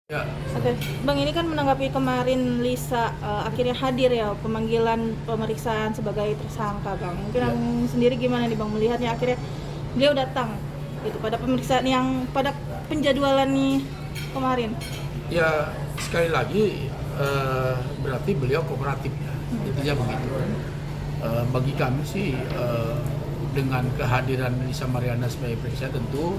Ya, Oke, Bang, ini kan menanggapi kemarin Lisa akhirnya hadir ya pemanggilan pemeriksaan sebagai tersangka, Bang. Mungkin ya, Bang sendiri gimana nih, Bang, melihatnya akhirnya beliau datang gitu pada pemeriksaan yang pada penjadwalan nih kemarin. ya sekali lagi berarti beliau kooperatif ya, intinya begitu. Bagi kami sih dengan kehadiran Lisa Mariana sebagai periksa tentu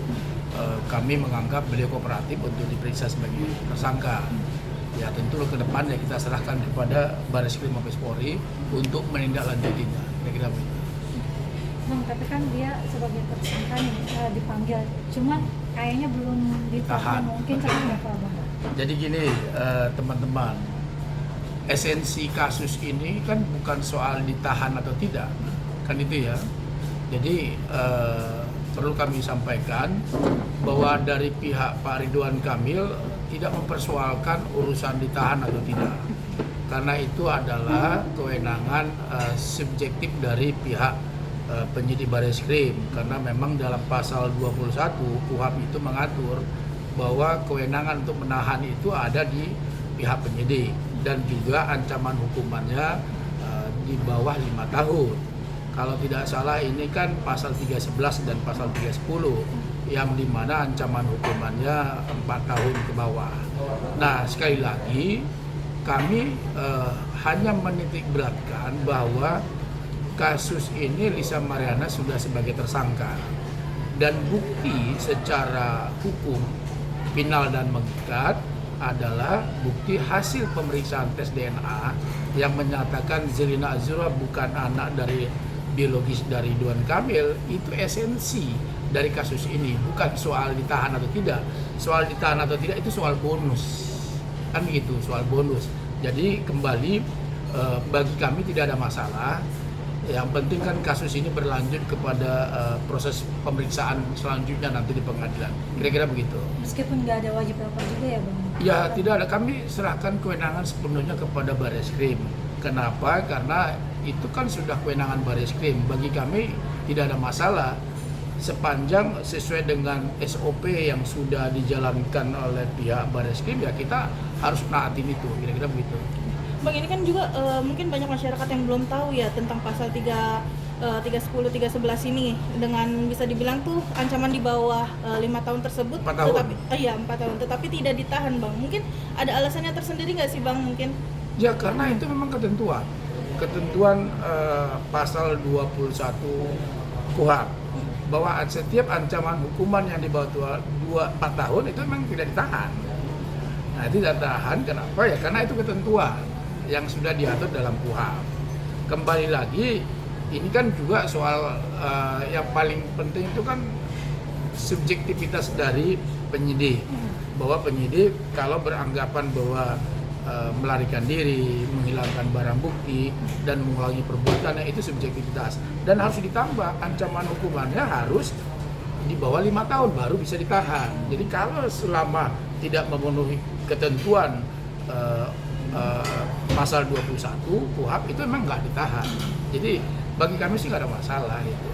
kami menganggap beliau kooperatif untuk diperiksa sebagai tersangka. Ya tentu ke depan ya kita serahkan kepada Barreskrim Mabes Polri untuk menindaklanjutinya. Kira-kira begitu. Bang, tapi kan dia sebagai tersangka nih dipanggil, cuman kayaknya belum ditahan, Tahan. mungkin seperti apa, Bang? Jadi gini teman-teman, esensi kasus ini kan bukan soal ditahan atau tidak, kan itu ya. Jadi perlu kami sampaikan bahwa dari pihak Pak Ridwan Kamil tidak mempersoalkan urusan ditahan atau tidak, karena itu adalah kewenangan subjektif dari pihak penyidik Barreskrim, karena memang dalam pasal 21 KUHP itu mengatur bahwa kewenangan untuk menahan itu ada di pihak penyidik dan juga ancaman hukumannya di bawah 5 tahun. Kalau tidak salah ini kan pasal 311 dan pasal 310 yang dimana ancaman hukumannya 4 tahun ke bawah. Nah sekali lagi kami hanya menitik beratkan bahwa kasus ini Lisa Mariana sudah sebagai tersangka dan bukti secara hukum final dan mengikat adalah bukti hasil pemeriksaan tes DNA yang menyatakan Zerlina Azura bukan anak dari biologis dari Ridwan Kamil. Itu esensi dari kasus ini, bukan soal ditahan atau tidak. Soal ditahan atau tidak itu soal bonus, kan begitu, soal bonus. Jadi kembali bagi kami tidak ada masalah. Yang penting kan kasus ini berlanjut kepada proses pemeriksaan selanjutnya nanti di pengadilan. Kira-kira begitu. Meskipun nggak ada wajib lapor juga ya, Bang? Ya tidak ada, kami serahkan kewenangan sepenuhnya kepada Barreskrim. Kenapa? Karena itu kan sudah kewenangan Barreskrim. Bagi kami tidak ada masalah sepanjang sesuai dengan SOP yang sudah dijalankan oleh pihak Barreskrim, ya kita harus naatin itu. Kira-kira begitu. Bang, ini kan juga mungkin banyak masyarakat yang belum tahu ya tentang pasal 310 311 ini, dengan bisa dibilang tuh ancaman di bawah 5 tahun tersebut. 4 tahun. Tetapi 4 tahun tetapi tidak ditahan, Bang. Mungkin ada alasannya tersendiri nggak sih, Bang, mungkin? Ya karena itu memang ketentuan pasal 21 KUHP bahwa setiap ancaman hukuman yang di bawah 4 tahun itu memang tidak ditahan. Nah itu tidak ditahan, kenapa ya? Karena itu ketentuan yang sudah diatur dalam KUHP. Kembali lagi, ini kan juga soal yang paling penting itu kan subjektivitas dari penyidik, bahwa penyidik kalau beranggapan bahwa melarikan diri, menghilangkan barang bukti, dan mengulangi perbuatannya itu subjektivitas, dan harus ditambah ancaman hukumannya harus di bawah 5 tahun baru bisa ditahan. Jadi kalau selama tidak memenuhi ketentuan pasal 21 KUHP itu memang nggak ditahan. Jadi bagi kami sih nggak ada masalah itu.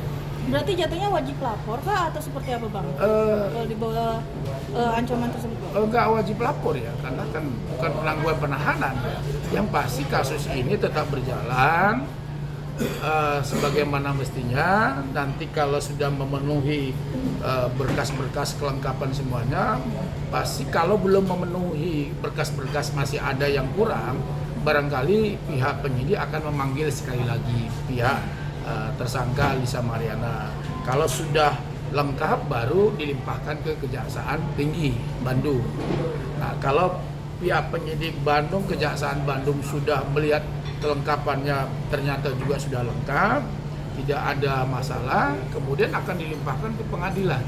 Berarti jatuhnya wajib lapor kah atau seperti apa, Bang? Kalau di bawah ancaman tersebut? Nggak wajib lapor ya, karena kan bukan penangguhan penahanan. Yang pasti kasus ini tetap berjalan sebagaimana mestinya. Nanti kalau sudah memenuhi berkas-berkas kelengkapan semuanya, pasti kalau belum memenuhi berkas-berkas masih ada yang kurang, barangkali pihak penyidik akan memanggil sekali lagi pihak tersangka Lisa Mariana. Kalau sudah lengkap baru dilimpahkan ke Kejaksaan Tinggi Bandung. Nah, kalau pihak penyidik Bandung, Kejaksaan Bandung sudah melihat kelengkapannya ternyata juga sudah lengkap, tidak ada masalah, kemudian akan dilimpahkan ke pengadilan.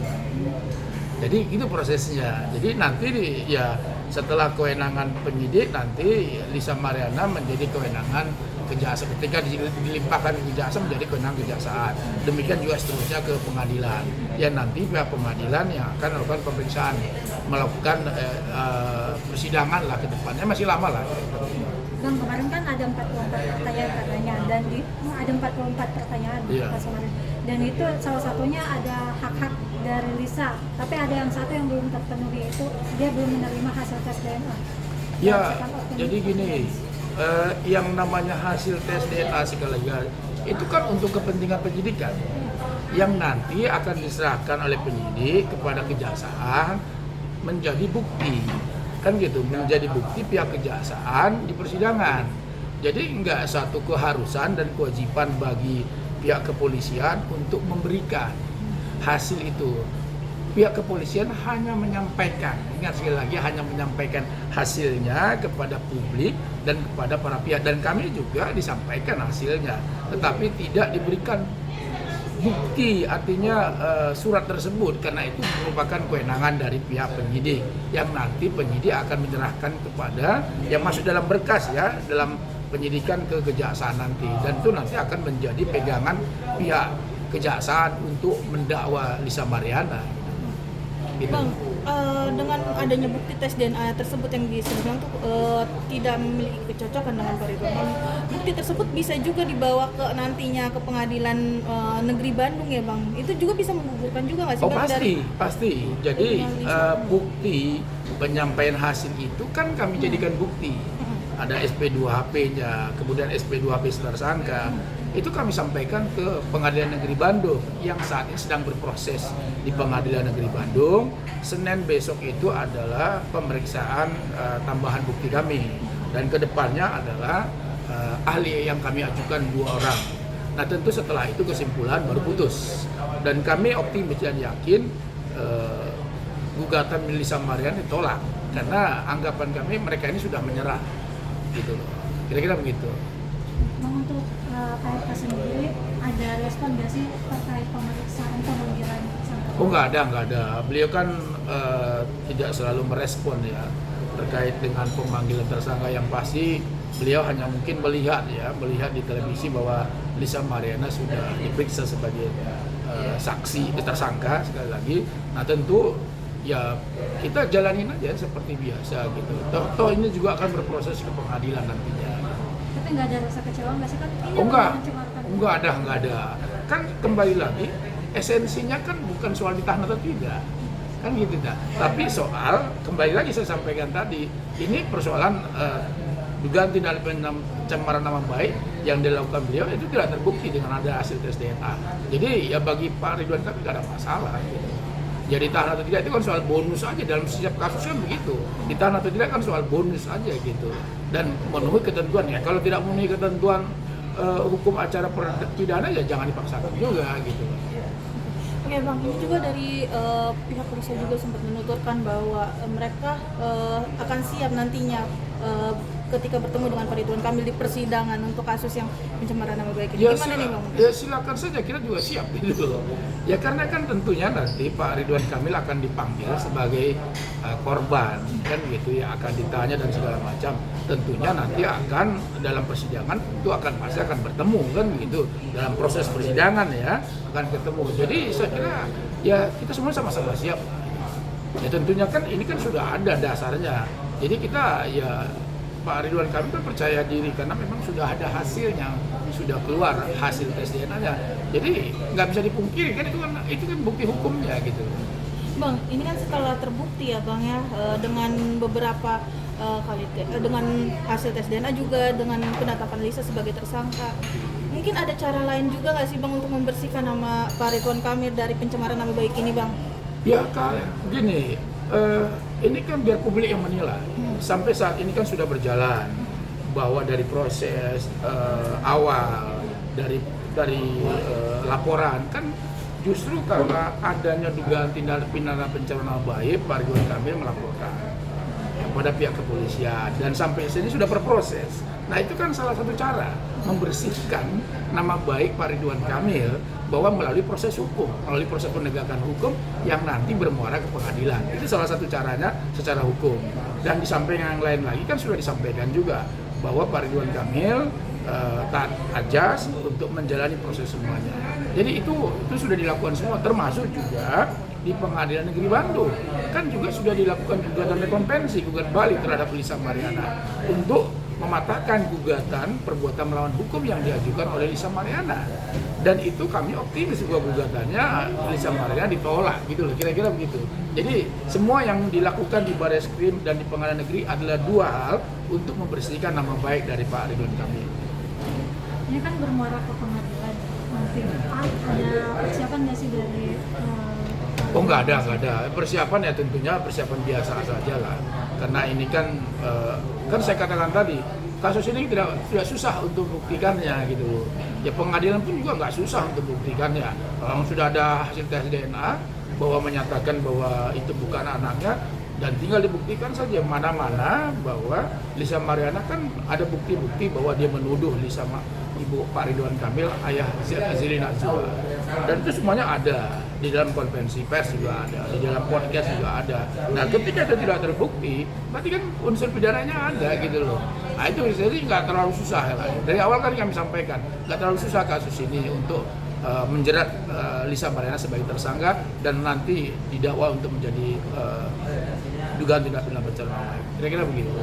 Jadi itu prosesnya. Jadi nanti ya setelah kewenangan penyidik, nanti Lisa Mariana menjadi kewenangan kejaksaan. Ketika dilimpahkan ke kejaksaan menjadi kewenangan kejaksaan. Demikian juga seterusnya ke pengadilan. Ya nanti pihak pengadilan yang akan melakukan pemeriksaan, melakukan persidangan lah ke depannya, masih lama lah. Bang, kemarin kan ada 44 pertanyaan katanya, dan ada 44 pertanyaan Iya. pas kemarin. Dan itu salah satunya ada hak-hak dari Lisa, tapi ada yang satu yang belum terpenuhi, itu dia belum menerima hasil tes DNA. Ya, jadi gini, yang namanya hasil tes DNA sekali lagi itu kan untuk kepentingan penyidikan yang nanti akan diserahkan oleh penyidik kepada kejaksaan menjadi bukti, kan gitu, menjadi bukti pihak kejaksaan di persidangan. Jadi enggak satu keharusan dan kewajiban bagi pihak kepolisian untuk memberikan hasil itu. Pihak kepolisian hanya menyampaikan, ingat sekali lagi, hanya menyampaikan hasilnya kepada publik dan kepada para pihak, dan kami juga disampaikan hasilnya, tetapi tidak diberikan bukti, artinya surat tersebut, karena itu merupakan kewenangan dari pihak penyidik yang nanti penyidik akan menyerahkan kepada yang masuk dalam berkas ya, dalam penyidikan ke kejaksaan nanti, dan itu nanti akan menjadi pegangan pihak kejaksaan untuk mendakwa Lisa Mariana. Gitu. Bang, dengan adanya bukti tes DNA tersebut yang disebutkan tuh tidak memiliki kecocokan dengan Pak Ridwan, bukti tersebut bisa juga dibawa ke nantinya ke pengadilan negeri Bandung ya Bang? Itu juga bisa menggugurkan juga nggak sih Oh Bang? pasti. Jadi bukti penyampaian hasil itu kan kami jadikan bukti. Ada SP2HP-nya, kemudian SP2HP tersangka. Itu kami sampaikan ke Pengadilan Negeri Bandung yang saat ini sedang berproses di Pengadilan Negeri Bandung. Senin besok itu adalah pemeriksaan tambahan bukti kami, dan kedepannya adalah ahli yang kami ajukan 2 orang. Nah tentu setelah itu kesimpulan baru putus, dan kami optimis dan yakin gugatan Lisa Mariana ditolak karena anggapan kami mereka ini sudah menyerah, gitu loh. Kira-kira begitu. Bang, untuk KFK sendiri ada respon nggak sih terkait pemeriksaan pemanggilan tersangka? Oh nggak ada. Beliau kan tidak selalu merespon ya terkait dengan pemanggilan tersangka. Yang pasti beliau hanya mungkin melihat di televisi bahwa Lisa Mariana sudah diperiksa sebagai saksi tersangka sekali lagi. Nah tentu ya kita jalanin aja seperti biasa gitu. Toh ini juga akan berproses ke pengadilan nantinya. Tapi nggak ada rasa kecewa nggak sih kan? Oh enggak ada. Kan kembali lagi esensinya kan bukan soal ditahan atau tidak, kan gitu dah. Tapi soal kembali lagi saya sampaikan tadi, ini persoalan dugaan tindak pencemaran nama baik yang dilakukan beliau itu tidak terbukti dengan ada hasil tes DNA. Jadi ya bagi Pak Ridwan Kamil tidak ada masalah. Gitu. Jadi ditahan atau tidak itu kan soal bonus aja, dalam setiap kasus kan begitu. Ditahan atau tidak kan soal bonus aja gitu. Dan memenuhi ketentuan ya. Kalau tidak memenuhi ketentuan hukum acara pidana ya jangan dipaksakan juga gitu. Oke Bang, ini juga dari pihak polisi juga sempat menuturkan bahwa mereka akan siap nantinya ketika bertemu dengan Pak Ridwan Kamil di persidangan untuk kasus yang pencemaran nama baik ini. Gimana nih Bang? Ya silakan saja, kita juga siap gitu loh. Ya karena kan tentunya nanti Pak Ridwan Kamil akan dipanggil sebagai korban kan gitu ya, akan ditanya dan segala macam. Tentunya nanti akan dalam persidangan itu pasti akan bertemu kan gitu, dalam proses persidangan ya akan ketemu. Jadi saya kira ya kita semua sama-sama siap. Ya tentunya kan ini kan sudah ada dasarnya. Jadi kita ya Pak Ridwan Kamil kan percaya diri karena memang sudah ada hasilnya, sudah keluar hasil tes DNA-nya. Jadi nggak bisa dipungkiri kan itu kan bukti hukumnya gitu. Bang, ini kan setelah terbukti ya Bang ya dengan beberapa dengan hasil tes DNA juga dengan penetapan Lisa sebagai tersangka. Mungkin ada cara lain juga nggak sih Bang untuk membersihkan nama Pak Ridwan Kamil dari pencemaran nama baik ini Bang? Ya kan gini, ini kan biar publik yang menilai. Sampai saat ini kan sudah berjalan bahwa dari proses awal dari laporan kan justru karena adanya dugaan tindak pidana pencemaran nama baik, Pak Ridwan Kamil melaporkan kepada pihak kepolisian dan sampai sini sudah berproses. Nah itu kan salah satu cara membersihkan nama baik Pak Ridwan Kamil bahwa melalui proses hukum, melalui proses penegakan hukum yang nanti bermuara ke pengadilan. Itu salah satu caranya secara hukum. Dan di samping yang lain lagi kan sudah disampaikan juga bahwa Pak Ridwan Kamil taat ajas untuk menjalani proses semuanya. Jadi itu sudah dilakukan semua, termasuk juga di Pengadilan Negeri Bandung kan juga sudah dilakukan gugatan rekompensi, gugatan balik terhadap Lisa Mariana untuk mematahkan gugatan perbuatan melawan hukum yang diajukan oleh Lisa Mariana. Dan itu kami optimis bahwa gugatannya Lisa Mariana ditolak gitu loh, kira-kira begitu. Jadi semua yang dilakukan di Barreskrim dan di Pengadilan Negeri adalah dua hal untuk membersihkan nama baik dari Pak Ridwan Kamil. Ini kan bermuara ke pengadilan. Nanti ada persiapan nggak sih dari Oh nggak ada. Persiapan ya tentunya persiapan biasa saja lah. Karena ini kan saya katakan tadi, kasus ini tidak susah untuk buktikannya gitu. Ya pengadilan pun juga nggak susah untuk buktikannya. Kalau sudah ada hasil tes DNA bahwa menyatakan bahwa itu bukan anaknya, dan tinggal dibuktikan saja mana-mana bahwa Lisa Mariana kan ada bukti-bukti bahwa dia menuduh Ibu Pak Ridwan Kamil, ayah Zilina Azua. Dan itu semuanya ada di dalam konvensi pers juga ada, di dalam podcast juga ada. Nah ketika itu tidak terbukti, berarti kan unsur pidananya ada gitu loh. Nah itu jadi nggak terlalu susah lah. Dari awal kan kami sampaikan, nggak terlalu susah kasus ini untuk menjerat Lisa Mariana sebagai tersangka dan nanti didakwa untuk menjadi dugaan tindak pidana pencemaran. Kira-kira begitu.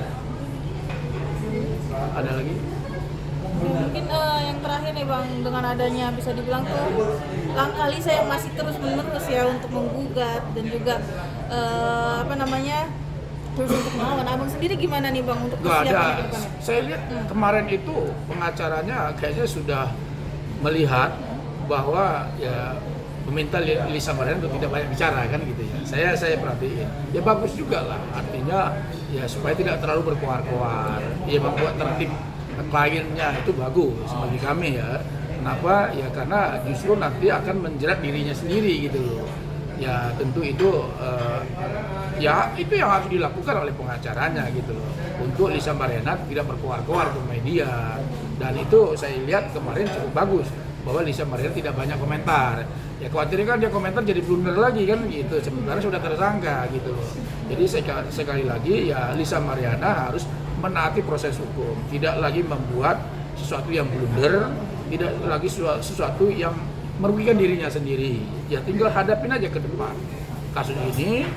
Ada lagi? Mungkin yang terakhir nih Bang, dengan adanya bisa dibilang tuh langkah Lisa yang masih terus menerus ya untuk menggugat dan juga terus untuk melawan. Abang sendiri gimana nih Bang untuk persiapan ke depannya? Saya lihat kemarin itu pengacaranya kayaknya sudah melihat bahwa ya meminta Lisa Mariana untuk tidak banyak bicara kan gitu ya. Saya perhatiin. Ya bagus juga lah. Artinya ya supaya tidak terlalu berkoar-koar. Ya membuat tertib kliennya itu bagus bagi kami ya. Kenapa? Ya karena justru nanti akan menjerat dirinya sendiri gitu loh. Ya tentu itu ya itu yang harus dilakukan oleh pengacaranya gitu loh. Untuk Lisa Mariana tidak berkoar-koar ke media. Dan itu saya lihat kemarin cukup bagus bahwa Lisa Mariana tidak banyak komentar. Ya khawatirnya kan dia komentar jadi blunder lagi kan gitu. Sementara sudah tersangka gitu loh. Jadi sekali lagi ya Lisa Mariana harus menaati proses hukum, tidak lagi membuat sesuatu yang blunder, tidak lagi sesuatu yang merugikan dirinya sendiri. Ya tinggal hadapin aja ke depan kasus ini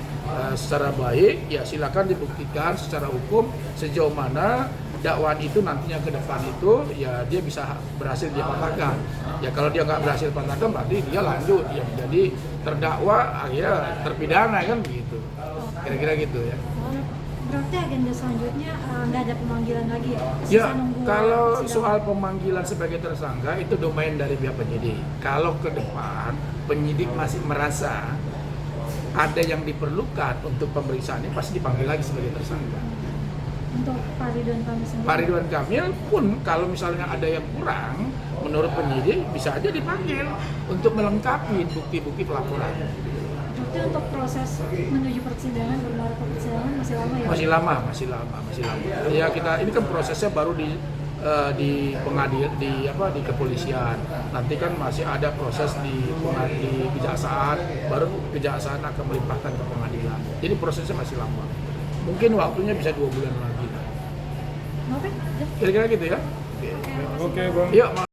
secara baik. Ya silakan dibuktikan secara hukum sejauh mana dakwaan itu nantinya ke depan itu ya dia bisa berhasil dia patahkan. Ya kalau dia nggak berhasil patahkan berarti dia lanjut ya menjadi terdakwa akhirnya terpidana kan begitu. Kira-kira gitu ya. Berarti agenda selanjutnya nggak ada pemanggilan lagi ya? Ya, kalau soal pemanggilan sebagai tersangka itu domain dari pihak penyidik. Kalau ke depan penyidik masih merasa ada yang diperlukan untuk pemeriksaan ini pasti dipanggil lagi sebagai tersangka. Untuk Pak Ridwan Kamil sendiri? Pak Ridwan Kamil pun kalau misalnya ada yang kurang, menurut penyidik bisa aja dipanggil untuk melengkapi bukti-bukti pelaporan. Berarti untuk proses menuju persidangan, bermuara ke persidangan masih lama ya? Masih lama. Ya kita ini kan prosesnya baru di pengadilan di kepolisian. Nanti kan masih ada proses di kejaksaan, baru kejaksaan akan melimpahkan ke pengadilan. Jadi prosesnya masih lama. Mungkin waktunya bisa 2 bulan lagi. Oke. Kira-kira gitu ya. Oke, Bang. Yuk.